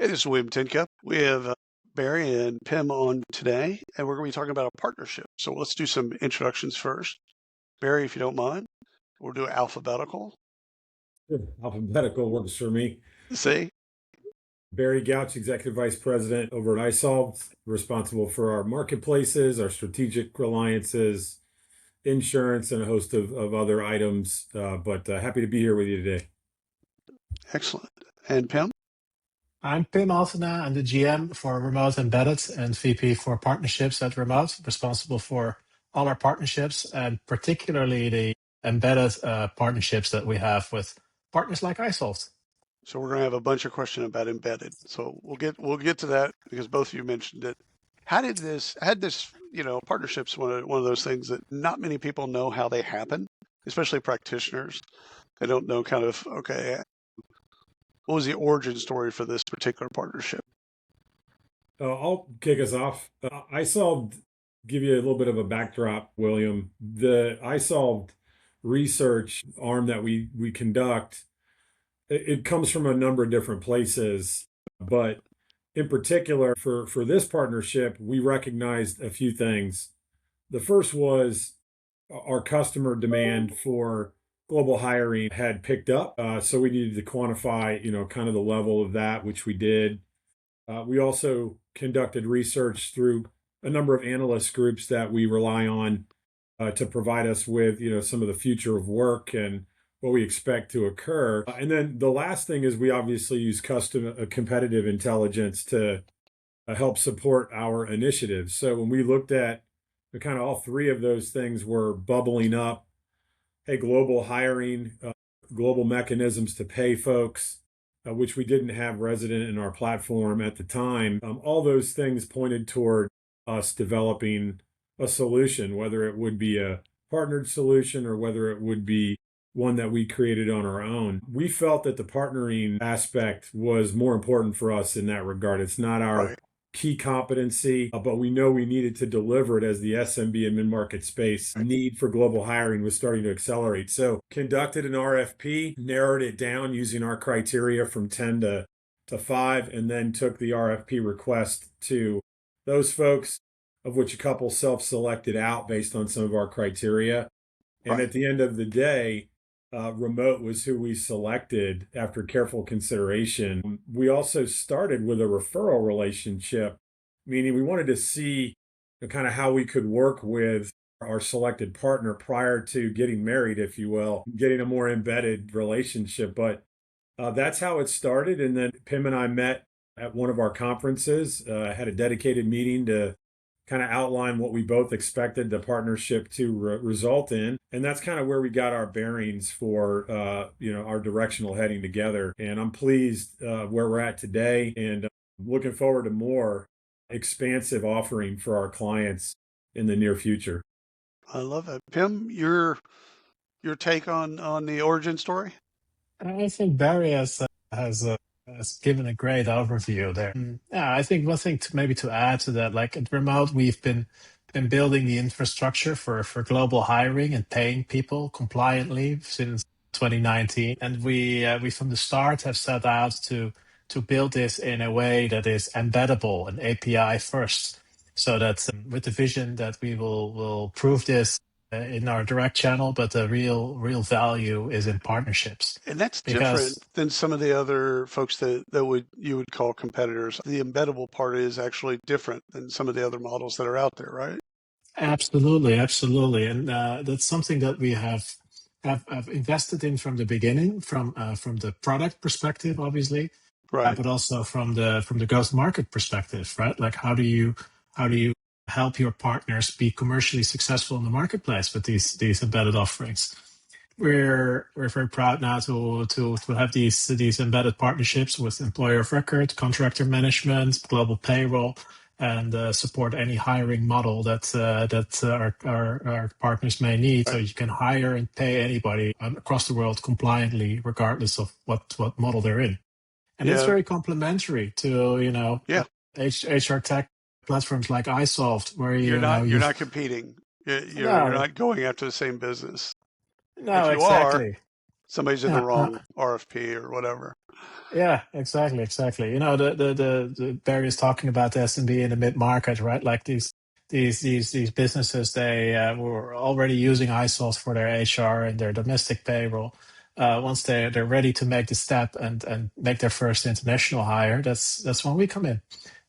Hey, this is William Tincup. We have Barry and Pim on today, and we're going to be talking about a partnership. So let's do some introductions first. Barry, if you don't mind, we'll do alphabetical. Sure. Alphabetical works for me. See? Barry Gauch, Executive Vice President over at isolved, responsible for our marketplaces, our strategic alliances, insurance, and a host of other items. But happy to be here with you today. Excellent. And Pim? I'm Pim Altena. I'm the GM for Remote Embedded and VP for partnerships at Remote, responsible for all our partnerships and particularly the embedded partnerships that we have with partners like isolved. So we're going to have a bunch of questions about embedded. So we'll get to that because both of you mentioned it. Partnerships one of those things that not many people know how they happen, especially practitioners. They don't know okay, what was the origin story for this particular partnership? I'll kick us off. isolved, give you a little bit of a backdrop, William. The isolved research arm that we conduct, it comes from a number of different places, but in particular for this partnership, we recognized a few things. The first was our customer demand for global hiring had picked up, so we needed to quantify, kind of the level of that, which we did. We also conducted research through a number of analyst groups that we rely on to provide us with, some of the future of work and what we expect to occur. And then the last thing is we obviously use competitive intelligence to help support our initiatives. So when we looked at kind of all three of those things were bubbling up, hey, global hiring, global mechanisms to pay folks, which we didn't have resident in our platform at the time. All those things pointed toward us developing a solution, whether it would be a partnered solution or whether it would be one that we created on our own. We felt that the partnering aspect was more important for us in that regard. It's not our key competency, but we know we needed to deliver it as the SMB and mid-market space need for global hiring was starting to accelerate. So conducted an RFP, narrowed it down using our criteria from 10 to 5, and then took the RFP request to those folks, of which a couple self-selected out based on some of our criteria. And at the end of the day, Remote was who we selected after careful consideration. We also started with a referral relationship, meaning we wanted to see kind of how we could work with our selected partner prior to getting married, if you will, getting a more embedded relationship. But that's how it started. And then Pim and I met at one of our conferences, had a dedicated meeting to kind of outline what we both expected the partnership to result in. And that's kind of where we got our bearings for, our directional heading together. And I'm pleased where we're at today and looking forward to more expansive offering for our clients in the near future. I love it. Pim, your take on the origin story? I think Barry has given a great overview there. Yeah, I think one thing to add to that, like at Remote, we've been building the infrastructure for global hiring and paying people compliantly since 2019, and we from the start have set out to build this in a way that is embeddable and API first, so that with the vision that we will prove this in our direct channel, but the real value is in partnerships. And that's different than some of the other folks that you would call competitors. The embeddable part is actually different than some of the other models that are out there, right? Absolutely, and that's something that we have invested in from the beginning, from the product perspective, obviously, right? But also from the go-to-market perspective, right? Like how do you help your partners be commercially successful in the marketplace with these embedded offerings? We're very proud now to have these embedded partnerships with employer of record, contractor management, global payroll, and support any hiring model that our partners may need. So you can hire and pay anybody across the world compliantly, regardless of what model they're in. And it's very complementary to HR tech platforms like isolved, where you're not competing. You're not going after the same business. No, if you exactly. are, somebody's in the wrong RFP or whatever. Yeah, exactly. You know, the Barry is talking about the SMB in the mid market, right? Like these businesses, they were already using iSolved for their HR and their domestic payroll. Once they're ready to make the step and make their first international hire, that's when we come in,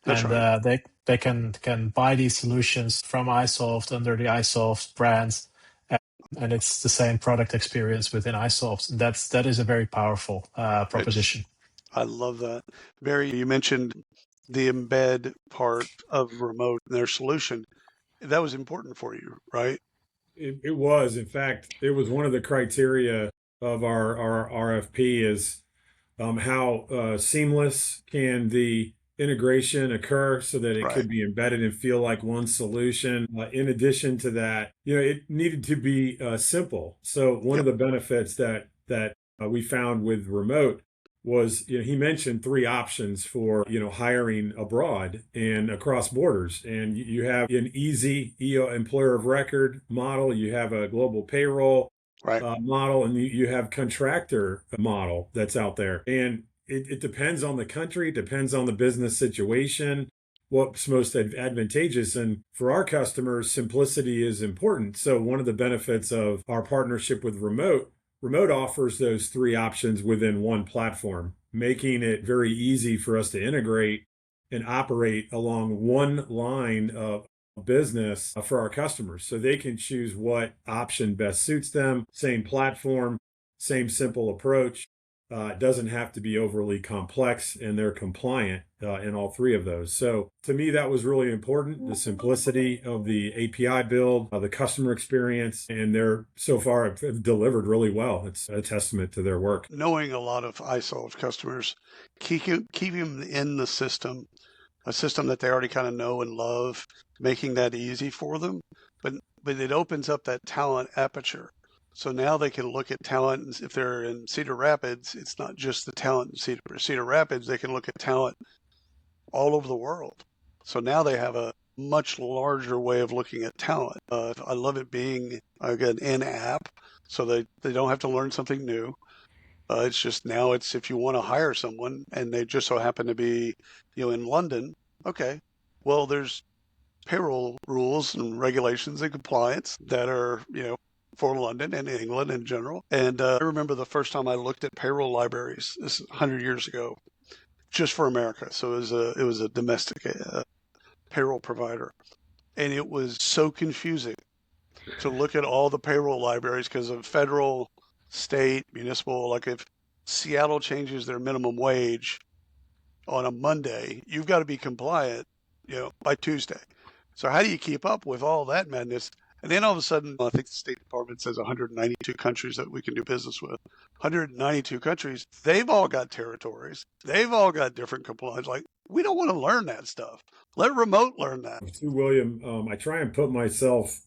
That's and right. they can buy these solutions from iSolved under the iSolved brands, and it's the same product experience within iSolved. And that is a very powerful It's proposition. I love that. Barry, you mentioned the embed part of remote and their solution. That was important for you, right? It was, in fact, it was one of the criteria of our RFP is how seamless can the integration occur so that it Right. could be embedded and feel like one solution. In addition to that, you know, it needed to be simple. So one of Yep. the benefits that we found with remote was, you know, he mentioned three options for, you know, hiring abroad and across borders. And you have an easy employer of record model, you have a global payroll Right. model, and you have contractor model that's out there. And it depends on the country, it depends on the business situation, what's most advantageous. And for our customers, simplicity is important. So one of the benefits of our partnership with Remote offers those three options within one platform, making it very easy for us to integrate and operate along one line of business for our customers so they can choose what option best suits them. Same platform, same simple approach. It doesn't have to be overly complex, and they're compliant in all three of those. So to me, that was really important. The simplicity of the API build, the customer experience, and they're so far have delivered really well. It's a testament to their work. Knowing a lot of iSolve customers, keeping them in the system, a system that they already kind of know and love, making that easy for them. But it opens up that talent aperture. So now they can look at talent. And if they're in Cedar Rapids, it's not just the talent in Cedar Rapids. They can look at talent all over the world. So now they have a much larger way of looking at talent. I love it being, again, in app, so they don't have to learn something new. It's just now it's if you want to hire someone and they just so happen to be, in London, okay, well, there's payroll rules and regulations and compliance that are, for London and England in general. And I remember the first time I looked at payroll libraries, this is 100 years ago, just for America. So it was a domestic payroll provider, and it was so confusing to look at all the payroll libraries because of federal, state, municipal. Like if Seattle changes their minimum wage on a Monday, you've got to be compliant, by Tuesday. So how do you keep up with all that madness? And then all of a sudden, I think the State Department says 192 countries that we can do business with. 192 countries, they've all got territories. They've all got different compliance. Like, we don't want to learn that stuff. Let remote learn that. To William, I try and put myself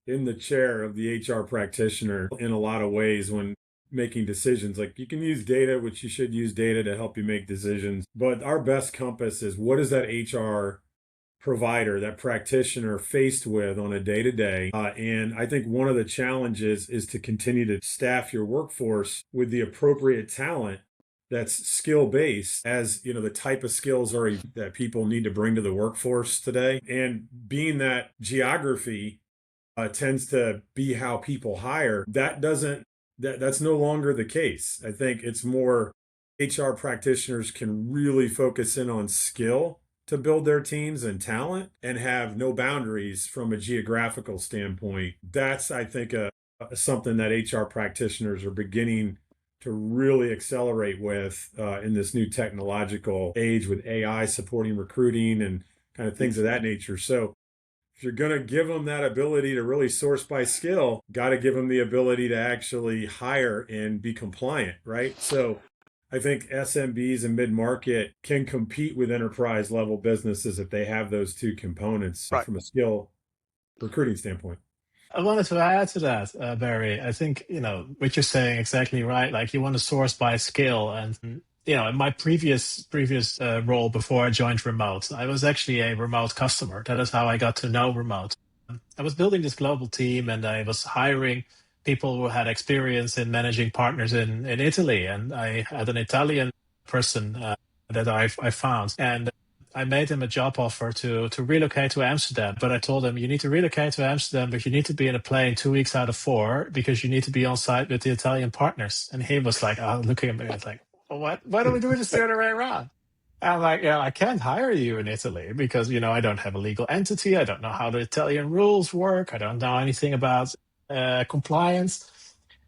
in the chair of the HR practitioner in a lot of ways when making decisions. Like you can use data, which you should use data to help you make decisions. But our best compass is what is that HR provider, that practitioner faced with on a day to day. And I think one of the challenges is to continue to staff your workforce with the appropriate talent that's skill based, as you know, the type of skills that people need to bring to the workforce today. And being that geography tends to be how people hire, that's no longer the case. I think it's more HR practitioners can really focus in on skill to build their teams and talent and have no boundaries from a geographical standpoint. That's, I think, something that HR practitioners are beginning to really accelerate with in this new technological age with AI supporting recruiting and kind of things of that nature. So if you're going to give them that ability to really source by skill, got to give them the ability to actually hire and be compliant, right? So I think SMBs and mid-market can compete with enterprise level businesses if they have those two components Right. from a skill recruiting standpoint. I wanted to add to that, Barry. I think, what you're saying exactly right. Like you want to source by skill. And, in my previous role before I joined Remote, I was actually a Remote customer. That is how I got to know Remote. I was building this global team and I was hiring people who had experience in managing partners in Italy. And I had an Italian person that I found. And I made him a job offer to relocate to Amsterdam. But I told him, you need to relocate to Amsterdam, but you need to be in a plane 2 weeks out of 4 because you need to be on site with the Italian partners. And he was like, looking at me, I was like, what? Why don't we do this the other way around? I'm like, yeah, I can't hire you in Italy because, I don't have a legal entity. I don't know how the Italian rules work. I don't know anything about compliance.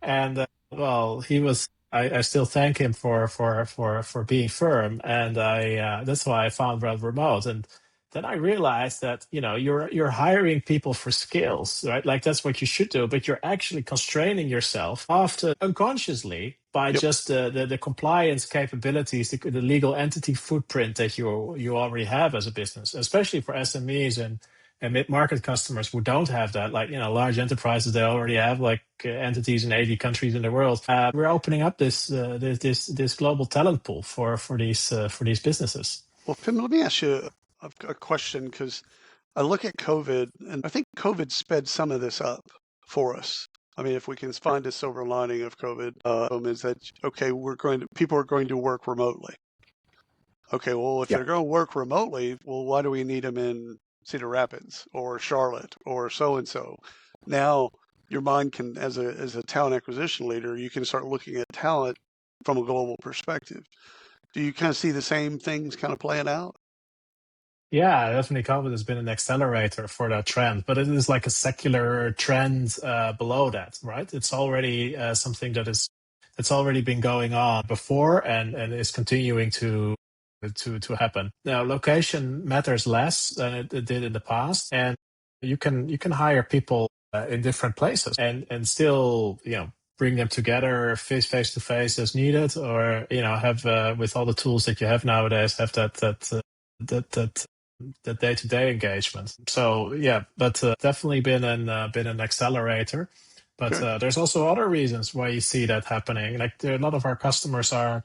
And well, he was. I still thank him for being firm, and I that's why I found Red Remote. And then I realized that you're hiring people for skills, right? Like that's what you should do, but you're actually constraining yourself often unconsciously by Yep. just the compliance capabilities, the legal entity footprint that you already have as a business, especially for SMEs and mid-market customers who don't have that, like large enterprises, they already have like entities in 80 countries in the world. We're opening up this global talent pool for these businesses. Well, Pim, let me ask you a question because I look at COVID and I think COVID sped some of this up for us. I mean, if we can find a silver lining of COVID, is that okay? People are going to work remotely. Okay, well, if Yeah. they're going to work remotely, well, why do we need them in Cedar Rapids or Charlotte or so and so? Now, your mind can, as a talent acquisition leader, you can start looking at talent from a global perspective. Do you kind of see the same things kind of playing out? Yeah, definitely COVID has been an accelerator for that trend, but it is like a secular trend below that, right? It's already something that's already been going on before and is continuing to happen. Now, location matters less than it did in the past, and you can hire people in different places and still bring them together face to face as needed, or have with all the tools that you have nowadays have that day-to-day engagement. So yeah, but definitely been an accelerator. But Good. there's also other reasons why you see that happening. Like a lot of our customers are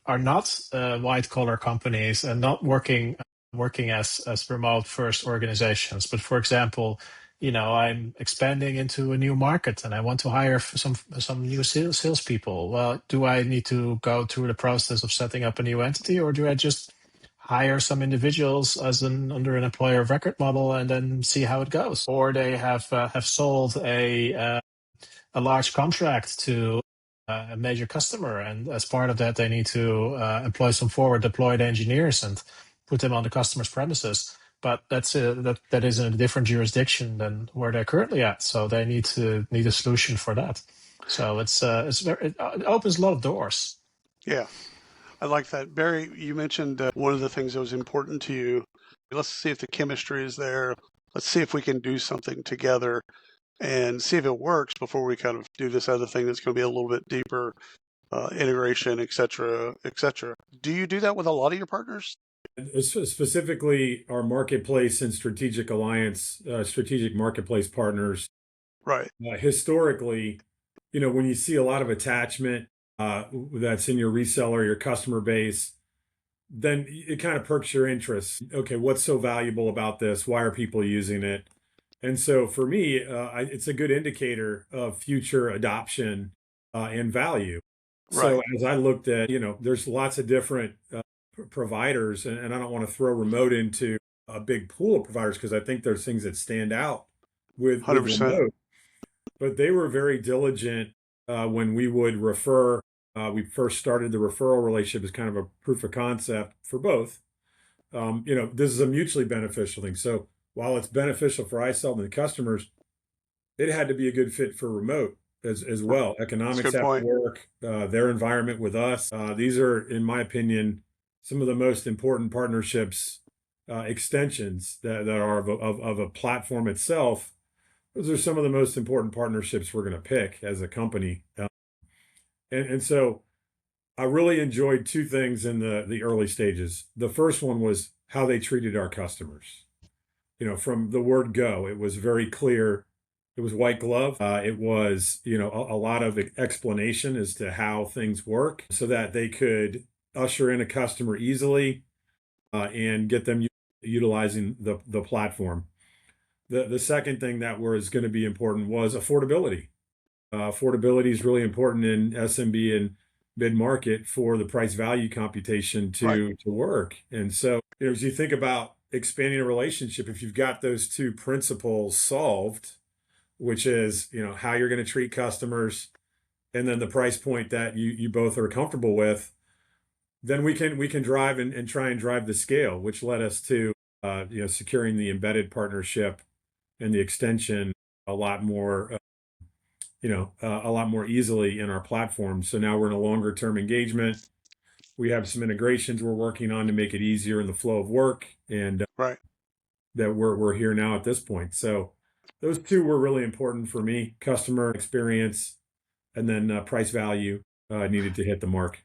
not white collar companies and not working as remote first organizations. But for example, I'm expanding into a new market and I want to hire some new salespeople. Well, do I need to go through the process of setting up a new entity, or do I just hire some individuals under an employer of record model and then see how it goes? Or they have sold a large contract to a major customer, and as part of that, they need to employ some forward deployed engineers and put them on the customer's premises. But that is in a different jurisdiction than where they're currently at, so they need a solution for that. So it opens a lot of doors. Yeah, I like that. Barry, you mentioned one of the things that was important to you. Let's see if the chemistry is there. Let's see if we can do something together and see if it works before we kind of do this other thing that's going to be a little bit deeper integration, et cetera, et cetera. Do you do that with a lot of your partners? Specifically, our marketplace and strategic marketplace partners. Right. Historically, when you see a lot of attachment that's in your reseller, your customer base, then it kind of perks your interest. Okay, what's so valuable about this? Why are people using it? And so for me, it's a good indicator of future adoption and value. Right. So as I looked at, there's lots of different providers, and I don't want to throw remote into a big pool of providers because I think there's things that stand out with 100%. remote. But they were very diligent when we would refer. We first started the referral relationship as kind of a proof of concept for both. This is a mutually beneficial thing. So while it's beneficial for isolved and the customers, it had to be a good fit for remote as well. Economics have to work, their environment with us. These are, in my opinion, some of the most important partnerships, extensions that are of a platform itself. Those are some of the most important partnerships we're going to pick as a company. And so I really enjoyed two things in the early stages. The first one was how they treated our customers. From the word go, it was very clear. It was white glove. It was, a lot of explanation as to how things work so that they could usher in a customer easily and get them utilizing the platform. The second thing that was going to be important was affordability. affordability is really important in SMB and mid-market for the price value computation to work. And so, as you think about expanding a relationship, if you've got those two principles solved, which is, how you're going to treat customers and then the price point that you both are comfortable with, then we can drive and try and drive the scale, which led us to securing the embedded partnership and the extension a lot more a lot more easily in our platform. So now we're in a longer term engagement. We have some integrations we're working on to make it easier in the flow of work, and that we're here now at this point. So those two were really important for me: customer experience, and then price value needed to hit the mark.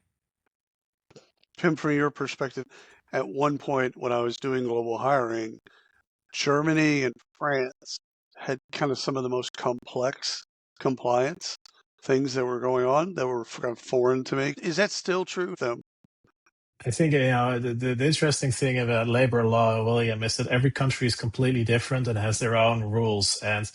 Pim, from your perspective, at one point when I was doing global hiring, Germany and France had kind of some of the most complex compliance things that were going on that were kind of foreign to me. Is that still true? I think the interesting thing about labor law, William, is that every country is completely different and has their own rules, and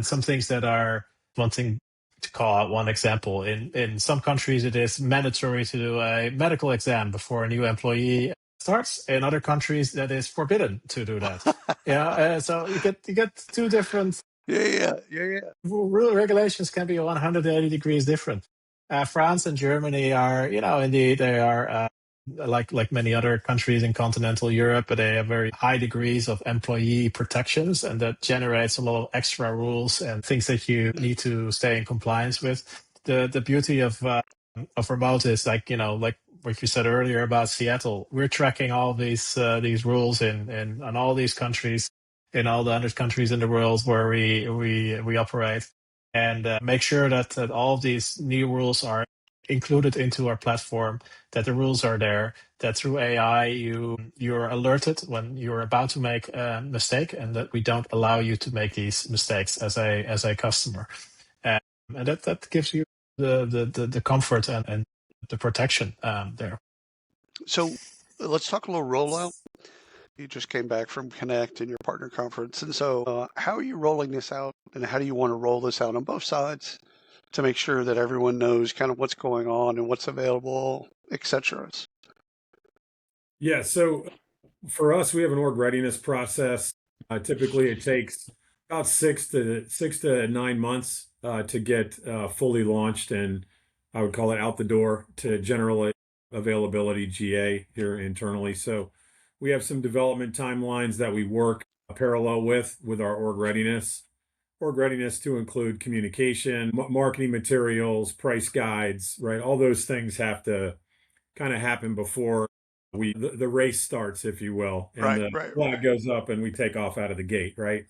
some things that are one thing to call out one example. In some countries, it is mandatory to do a medical exam before a new employee starts. In other countries, that is forbidden to do that. So you get two different. Regulations can be 180 degrees different. France and Germany are, indeed, they are like many other countries in continental Europe, but they have very high degrees of employee protections, and that generates a lot of extra rules and things that you need to stay in compliance with. The beauty of remote is like what you said earlier about Seattle. We're tracking all these rules in all these countries, in all the 100 countries in the world where we operate, and make sure that all of these new rules are included into our platform, that the rules are there, that through AI you're alerted when you're about to make a mistake, and that we don't allow you to make these mistakes as a customer. And that gives you the comfort and the protection there. So let's talk a little rollout. You just came back from Connect and your partner conference. And so how are you rolling this out, and how do you want to roll this out on both sides to make sure that everyone knows kind of what's going on and what's available, et cetera? Yeah. So for us, we have an org readiness process. Typically it takes about 6 to 9 months to get fully launched, and I would call it out the door to general availability GA here internally. So we have some development timelines that we work parallel with our org readiness. Org readiness to include communication, marketing materials, price guides, right? All those things have to kind of happen before the race starts, if you will, and the flag goes up and we take off out of the gate, right?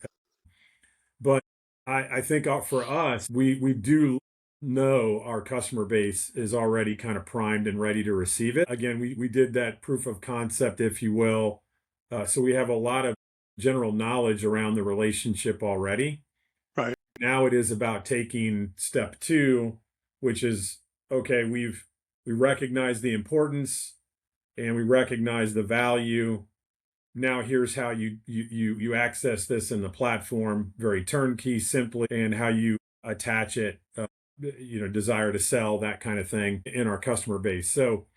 But I think for us, we do know our customer base is already kind of primed and ready to receive it. Again, we did that proof of concept, if you will. So we have a lot of general knowledge around the relationship already. Right. Now it is about taking step 2, which is, okay, we recognize the importance and we recognize the value. Now here's how you access this in the platform, very turnkey, simply, and how you attach it, desire to sell, that kind of thing in our customer base. So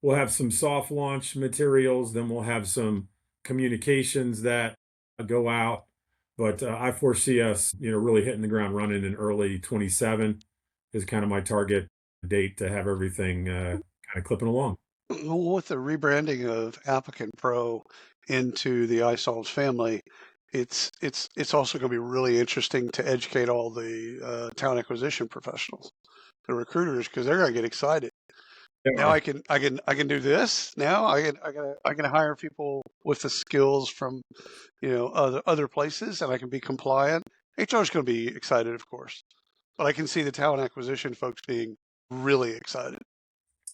we'll have some soft launch materials, then we'll have some communications that go out. But I foresee us, really hitting the ground running in early 27 is kind of my target date to have everything kind of clipping along. With the rebranding of Applicant Pro into the isolved family, it's also going to be really interesting to educate all the talent acquisition professionals, the recruiters, because they're going to get excited. Now I can do this. Now I can hire people with the skills from other places, and I can be compliant. HR is going to be excited, of course, but I can see the talent acquisition folks being really excited.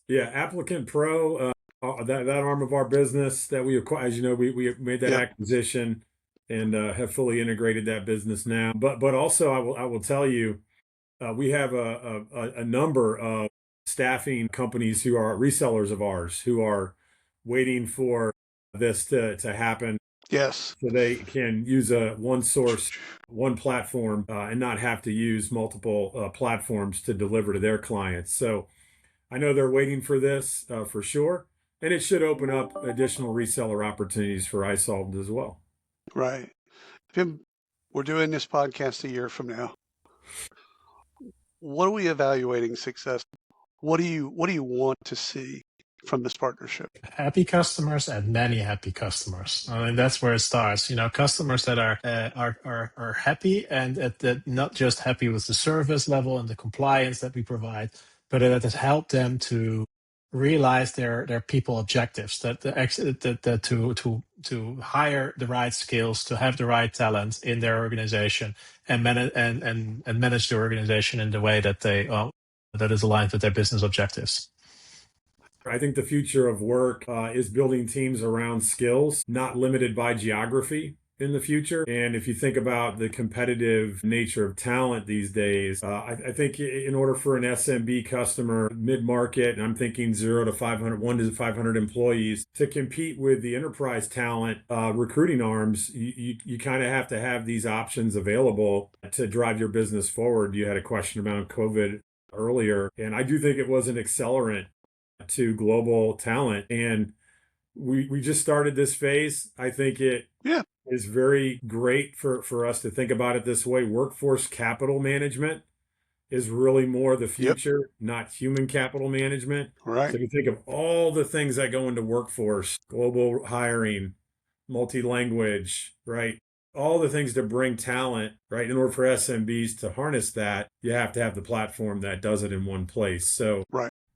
Yeah, Applicant Pro, that arm of our business that we acquired, as you know, we made that acquisition and have fully integrated that business now. But also I will tell you, we have a number of staffing companies who are resellers of ours who are waiting for this to happen. Yes. so they can use a one source, one platform, and not have to use multiple platforms to deliver to their clients. So I know they're waiting for this for sure, and it should open up additional reseller opportunities for isolved as well. Right. Pim, we're doing this podcast a year from now. What are we evaluating success? What do you want to see from this partnership? Happy customers and many happy customers. I mean, that's where it starts. Customers that are happy, and that not just happy with the service level and the compliance that we provide, but that has helped them to realize their people objectives. To hire the right skills, to have the right talent in their organization, and manage the organization in the way that that is aligned with their business objectives. I think the future of work is building teams around skills, not limited by geography in the future. And if you think about the competitive nature of talent these days, I think in order for an SMB customer, mid-market, and I'm thinking 0 to 500, 1 to 500 employees, to compete with the enterprise talent recruiting arms, you kind of have to have these options available to drive your business forward. You had a question about COVID earlier, and I do think it was an accelerant to global talent, and we just started this phase. I think it is very great for us to think about it this way. Workforce capital management is really more the future, not human capital management. Right. So if you think of all the things that go into workforce, global hiring, multi-language, right? All the things to bring talent, right? In order for SMBs to harness that, you have to have the platform that does it in one place. So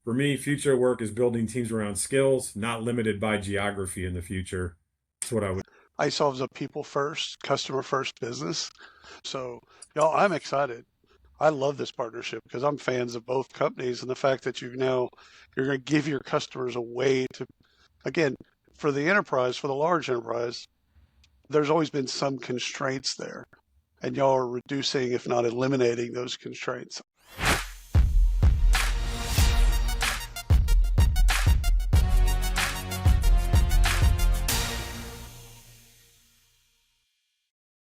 for me, future work is building teams around skills, not limited by geography in the future. That's what I would. isolved's a people first, customer first business. So, y'all, I'm excited. I love this partnership because I'm fans of both companies, and the fact that you're going to give your customers a way to, again, for the enterprise, for the large enterprise, there's always been some constraints there, and y'all are reducing, if not eliminating, those constraints.